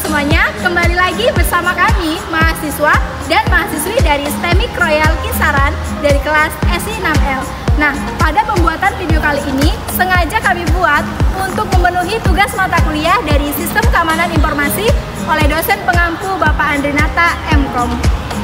teman-teman semuanya, kembali lagi bersama kami mahasiswa dan mahasiswi dari STEMIC Royal Kisaran dari kelas SI6L. Nah, pada pembuatan video kali ini sengaja kami buat untuk memenuhi tugas mata kuliah dari Sistem Keamanan Informasi oleh dosen pengampu Bapak Andrinata M.Com.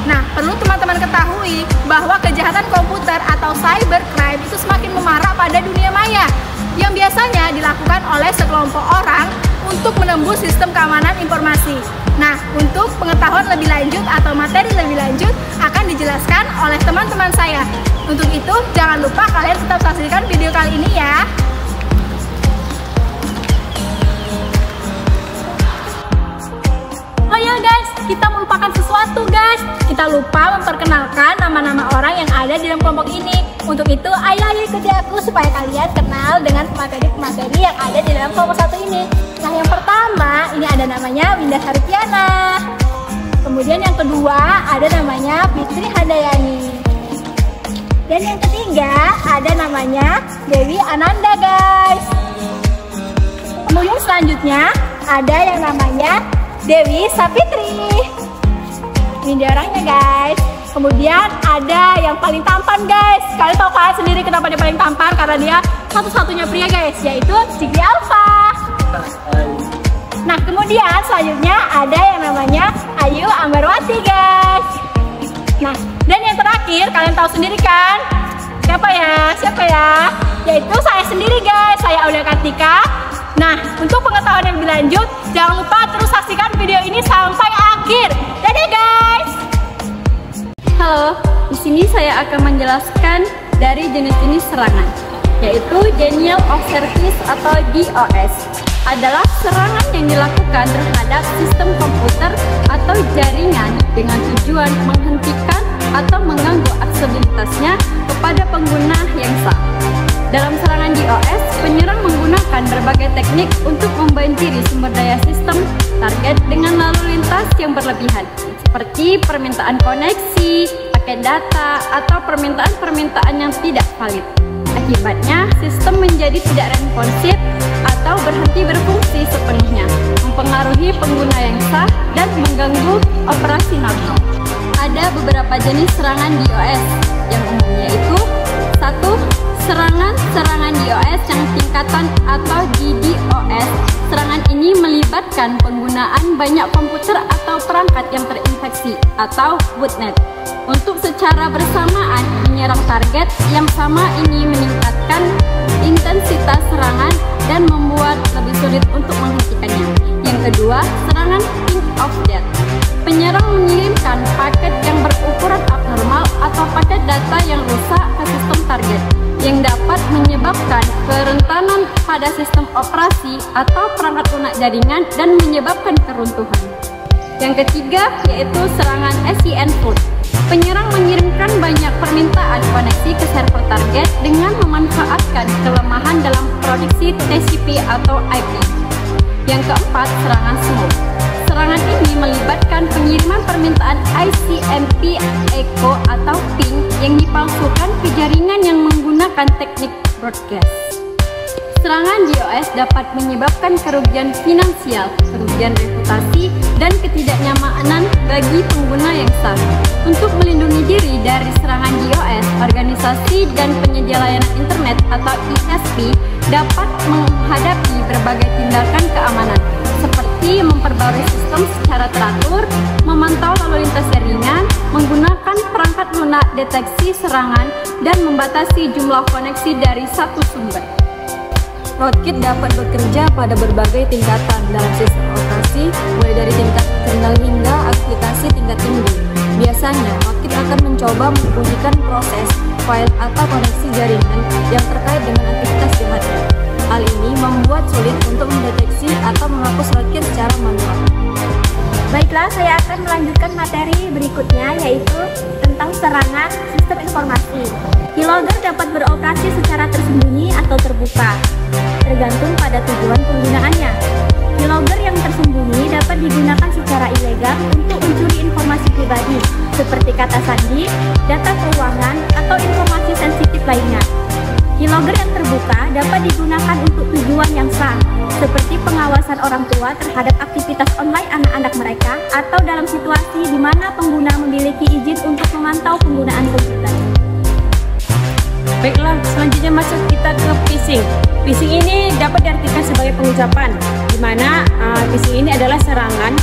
Nah, perlu teman-teman ketahui bahwa kejahatan komputer atau cybercrime itu semakin memarak pada dunia maya yang biasanya dilakukan oleh sekelompok orang untuk menembus sistem keamanan informasi. Nah, untuk pengetahuan lebih lanjut atau materi lebih lanjut akan dijelaskan oleh teman-teman saya. Untuk itu, jangan lupa kalian tetap saksikan video kali ini ya. Oh ya guys, kita melupakan sesuatu guys. Kita lupa memperkenalkan nama-nama orang yang ada di dalam kelompok ini. Untuk itu, ayo ikuti aku supaya kalian kenal dengan materi-materi yang ada di dalam kelompok satu ini. Nah, yang pertama, ini ada namanya Winda Saritiana. Kemudian yang kedua, ada namanya Fitri Handayani. Dan yang ketiga, ada namanya Dewi Ananda guys. Kemudian selanjutnya, ada yang namanya Dewi Sapitri. Ini dia orangnya guys. Kemudian ada yang paling tampan guys. Kalian tahu kan sendiri kenapa dia paling tampan? Karena dia satu-satunya pria guys, yaitu Sigli Alfa. Nah, kemudian selanjutnya ada yang namanya Ayu Ambarwati guys. Nah, dan yang terakhir kalian tahu sendiri kan? Siapa ya? Yaitu saya sendiri guys. Saya Aulia Kartika. Nah, untuk pengetahuan yang lebih lanjut, jangan lupa terus saksikan video ini sampai akhir. Dadah guys. Halo, di sini saya akan menjelaskan dari jenis-jenis serangan, yaitu Denial of Service atau DOS. Adalah serangan yang dilakukan terhadap sistem komputer atau jaringan dengan tujuan menghentikan atau mengganggu aksesibilitasnya kepada pengguna yang sah. Dalam serangan DOS, penyerang menggunakan berbagai teknik untuk membanjiri sumber daya sistem target dengan lalu lintas yang berlebihan, seperti permintaan koneksi, paket data, atau permintaan-permintaan yang tidak valid. Akibatnya, sistem menjadi tidak responsif atau berhenti berfungsi sepenuhnya, mempengaruhi pengguna yang sah dan mengganggu operasi normal. Ada beberapa jenis serangan DOS yang umumnya itu: 1. Serangan DOS yang tingkatan atau DDoS. Serangan ini melibatkan penggunaan banyak komputer atau perangkat yang terinfeksi atau botnet untuk secara bersamaan menyerang target yang sama. Ini meningkatkan intensitas serangan dan membuat lebih sulit untuk menghentikannya. Yang kedua, serangan ping of death. Penyerang mengirimkan paket yang berukuran abnormal atau paket data yang rusak ke sistem target, yang dapat menyebabkan kerentanan pada sistem operasi atau perangkat lunak jaringan dan menyebabkan keruntuhan. Yang ketiga, yaitu serangan SCN Flood. Penyerang mengirimkan banyak permintaan koneksi ke server target dengan memanfaatkan kelemahan dalam produksi TCP atau IP. Yang keempat, serangan smoke. Serangan ini melibatkan pengiriman permintaan ICMP echo atau ping yang dipalsukan ke jaringan yang menggunakan teknik broadcast. Serangan DOS dapat menyebabkan kerugian finansial, kerugian reputasi, dan ketidaknyamanan bagi pengguna yang sah. Untuk melindungi diri dari serangan DOS, organisasi dan penyedia layanan internet atau ISP dapat menghadapi berbagai tindakan keamanan, seperti memperbarui sistem secara teratur, memantau lalu lintas jaringan, menggunakan perangkat lunak deteksi serangan, dan membatasi jumlah koneksi dari satu sumber. Rootkit dapat bekerja pada berbagai tingkatan dalam sistem operasi, mulai dari tingkat kernel hingga aplikasi tingkat tinggi. Biasanya, rootkit akan mencoba membunyikan proses, file, atau koneksi jaringan yang terkait dengan aktivitas di hardware. Hal ini membuat sulit untuk mendeteksi atau menghapus rootkit secara manual. Baiklah, saya akan melanjutkan materi berikutnya, yaitu tentang serangan sistem informasi. Keylogger dapat beroperasi secara tersembunyi atau terbuka, tergantung pada tujuan penggunaannya. Keylogger yang tersembunyi dapat digunakan secara ilegal untuk mencuri informasi pribadi, seperti kata sandi, data keuangan, atau informasi sensitif lainnya. Keylogger yang terbuka dapat digunakan untuk tujuan yang sah, seperti pengawasan orang tua terhadap aktivitas online anak-anak mereka atau dalam situasi di mana pengguna memiliki izin untuk memantau penggunaan komputer. Baiklah, selanjutnya masuk kita ke phishing. Phishing ini dapat diartikan sebagai pengucapan, di mana phishing ini adalah serangan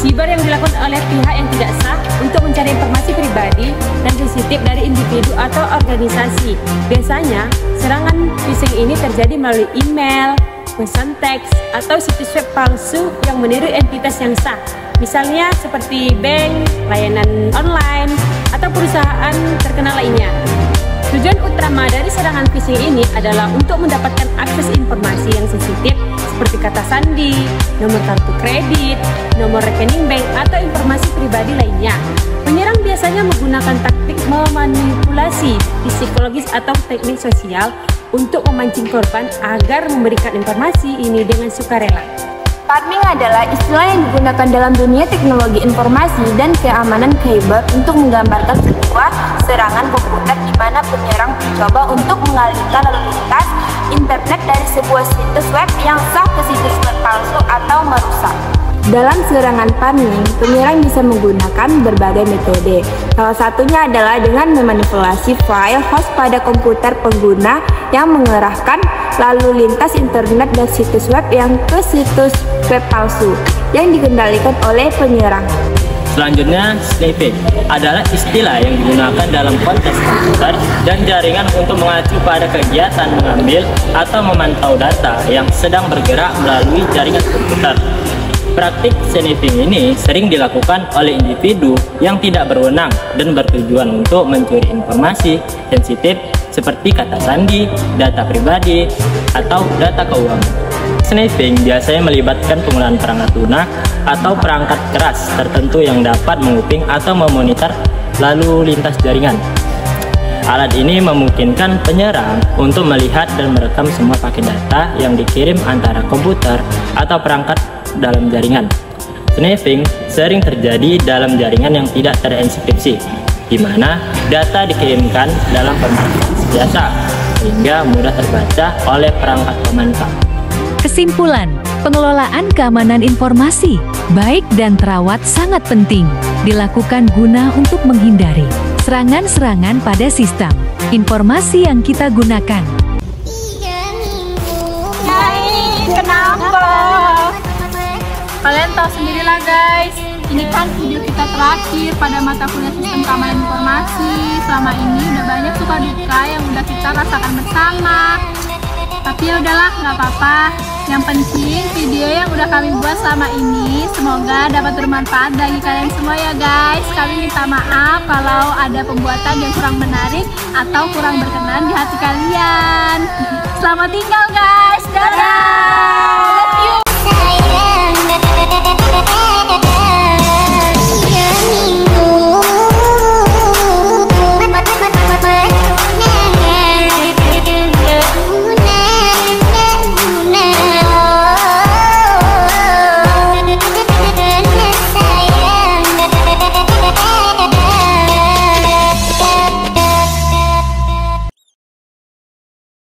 siber yang dilakukan oleh pihak yang tidak sah untuk mencari informasi pribadi dan sensitif dari individu atau organisasi. Biasanya, serangan phishing ini terjadi melalui email, pesan teks, atau situs web palsu yang meniru entitas yang sah. Misalnya seperti bank, layanan online, atau perusahaan terkenal lainnya. Tujuan utama dari serangan phishing ini adalah untuk mendapatkan akses informasi yang sensitif seperti kata sandi, nomor kartu kredit, nomor rekening bank, atau informasi pribadi lainnya. Penyerang biasanya menggunakan taktik memanipulasi psikologis atau teknik sosial untuk memancing korban agar memberikan informasi ini dengan sukarela. Pharming adalah istilah yang digunakan dalam dunia teknologi informasi dan keamanan cyber untuk menggambarkan sebuah serangan komputer di mana penyerang mencoba untuk mengalihkan lalu lintas internet dari sebuah situs web yang sah ke situs web palsu atau merusak. Dalam serangan pharming, penyerang bisa menggunakan berbagai metode. Salah satunya adalah dengan memanipulasi file host pada komputer pengguna yang mengerahkan lalu lintas internet dan situs web yang ke situs web palsu yang dikendalikan oleh penyerang. Selanjutnya, sniffing adalah istilah yang digunakan dalam konteks komputer dan jaringan untuk mengacu pada kegiatan mengambil atau memantau data yang sedang bergerak melalui jaringan komputer. Praktik sniffing ini sering dilakukan oleh individu yang tidak berwenang dan bertujuan untuk mencuri informasi sensitif seperti kata sandi, data pribadi, atau data keuangan. Sniffing biasanya melibatkan penggunaan perangkat lunak atau perangkat keras tertentu yang dapat menguping atau memonitor lalu lintas jaringan. Alat ini memungkinkan penyerang untuk melihat dan merekam semua paket data yang dikirim antara komputer atau perangkat dalam jaringan. Sniffing sering terjadi dalam jaringan yang tidak terenkripsi, di mana data dikirimkan dalam format biasa sehingga mudah terbaca oleh perangkat pemanfaat. Kesimpulan, pengelolaan keamanan informasi, baik dan terawat sangat penting, dilakukan guna untuk menghindari serangan-serangan pada sistem informasi yang kita gunakan. Kenapa? Kalian tahu sendirilah guys, ini kan video kita terakhir pada mata kuliah sistem keamanan informasi. Selama ini udah banyak suka duka yang udah kita rasakan bersama. Tapi ya udahlah, nggak apa-apa. Yang penting video yang udah kami buat selama ini semoga dapat bermanfaat bagi kalian semua ya guys. Kami minta maaf kalau ada pembuatan yang kurang menarik atau kurang berkenan di hati kalian. Selamat tinggal guys, dadah!